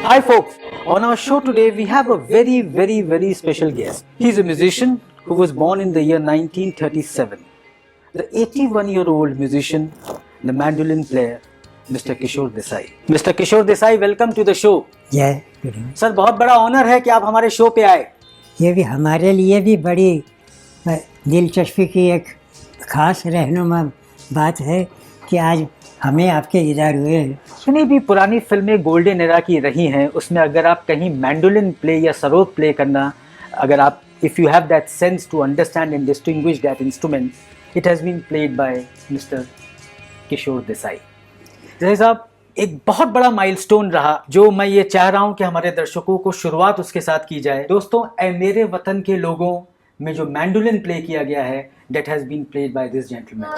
Hi folks, on our show today we have a very special guest. He's a musician who was born in the year 1937. The 81-year-old musician, the mandolin player, Mr. Kishore Desai. Mr. Kishore Desai, welcome to the show. जय गुरु। Sir बहुत बड़ा honour है कि आप हमारे show पे आए। ये भी हमारे लिए भी बड़ी दिलचस्पी की एक खास रहनुमा बात है कि आज हमें आपके दीदार हुए। जितनी भी पुरानी फिल्में गोल्डन एरा की रही हैं उसमें अगर आप कहीं मैंडोलिन प्ले या सरोद प्ले करना, अगर आप if you have that sense to understand and distinguish that instrument, it has been played by mister Kishore Desai. जैसे साहब एक बहुत बड़ा माइलस्टोन रहा जो मैं ये चाह रहा हूँ कि हमारे दर्शकों को शुरुआत उसके साथ की जाए। दोस्तों, ए मेरे वतन के लोगों में जो मैंडोलिन प्ले किया गया है, that has been played by this gentleman.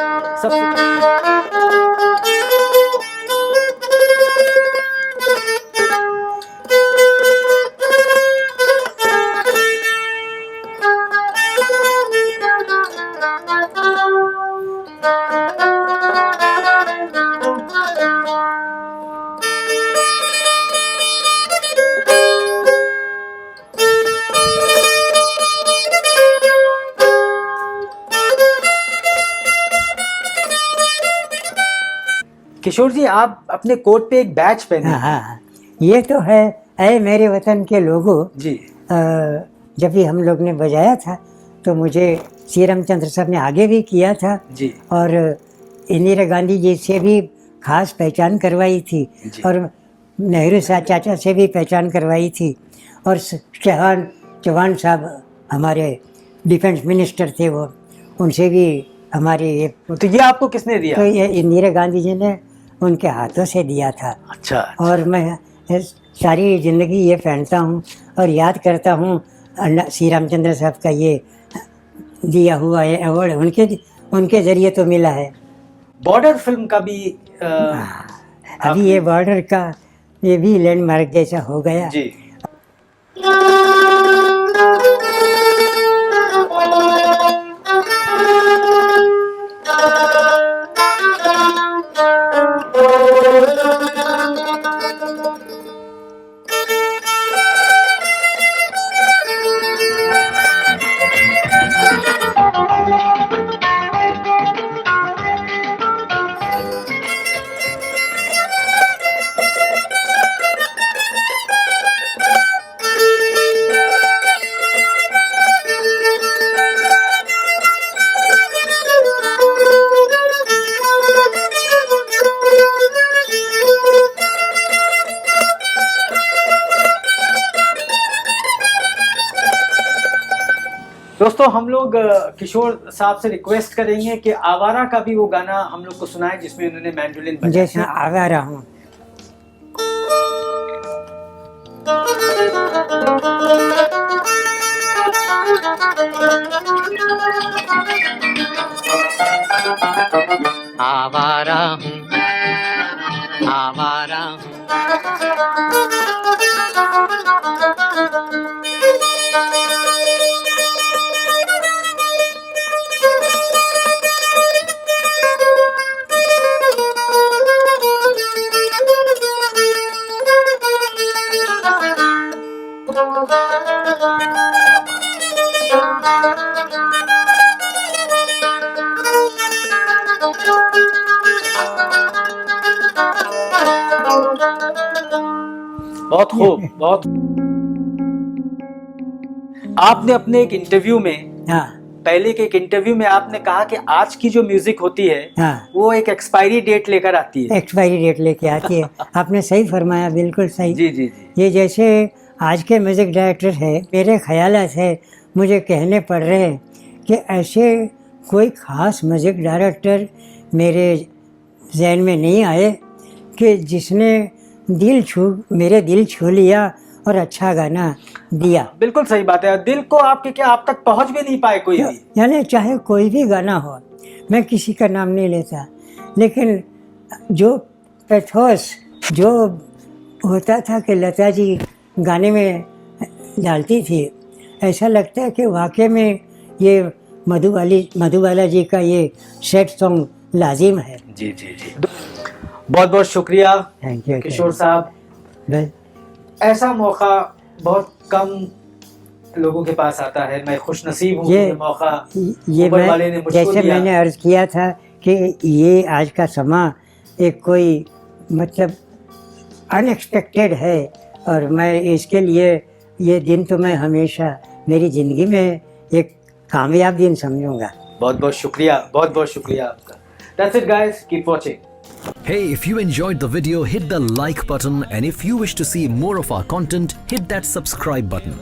किशोर जी, आप अपने कोट पे एक बैच पहने। हाँ, ये तो है ऐ मेरे वतन के लोगों जी। जब भी हम लोग ने बजाया था तो मुझे सी रामचंद्र साहब ने आगे भी किया था जी। और इंदिरा गांधी जी से भी खास पहचान करवाई थी और नेहरू साहब चाचा से भी पहचान करवाई थी और चौहान साहब हमारे डिफेंस मिनिस्टर थे, वो उनसे भी हमारे ये। तो ये आपको किसने दिया? तो ये इंदिरा गांधी जी ने उनके हाथों से दिया था। अच्छा। और मैं सारी ज़िंदगी ये पहनता हूँ और याद करता हूँ श्री रामचंद्र साहब का ये दिया हुआ है अवार्ड उनके ज़रिए तो मिला है। बॉर्डर फिल्म का भी अभी ये बॉर्डर का ये भी लैंडमार्क जैसा हो गया जी। दोस्तों, हम लोग किशोर साहब से रिक्वेस्ट करेंगे कि आवारा का भी वो गाना हम लोग को सुनाए जिसमें उन्होंने मैंडोलिन बजाया। जैसा आवारा हूँ। आवारा हूँ, आवारा हूँ, बहुत खूब, बहुत। आपने अपने एक इंटरव्यू में, हाँ पहले के एक इंटरव्यू में आपने कहा कि आज की जो म्यूजिक होती है हाँ, वो एक एक्सपायरी डेट लेकर आती है। एक्सपायरी डेट लेके आती है। आपने सही फरमाया, बिल्कुल सही। जी जी जी। ये जैसे आज के म्यूजिक डायरेक्टर है, मेरे ख्याल से मुझे कहने पड़ रहे हैं कि ऐसे कोई ख़ास म्यूजिक डायरेक्टर मेरे जहन में नहीं आए कि जिसने मेरे दिल छू लिया और अच्छा गाना दिया। बिल्कुल सही बात है। दिल को आपके क्या आप तक पहुंच भी नहीं पाए कोई भी। यानी चाहे कोई भी गाना हो, मैं किसी का नाम नहीं लेता, लेकिन जो पैथोस जो होता था कि लता जी गाने में डालती थी, ऐसा लगता है कि वाकई में ये मधुबाला जी का ये सेट सॉन्ग लाजिम है। जी जी जी। बहुत बहुत शुक्रिया थैंक यू किशोर साहब। ऐसा मौका बहुत कम लोगों के पास आता है। मैं खुशनसीब हूँ कि ये मौका ये ऊपर वाले ने मैं मुझको जैसे दिया। मैंने अर्ज किया था कि ये आज का समा एक कोई मतलब अनएक्सपेक्टेड है, और मैं इसके लिए ये दिन तो मैं हमेशा मेरी ज़िंदगी में एक कामयाब दिन समझूंगा। बहुत बहुत शुक्रिया आपका। That's it guys, keep watching. Hey, if you enjoyed the video, hit the like button, and if you wish to see more of our content, hit that subscribe button.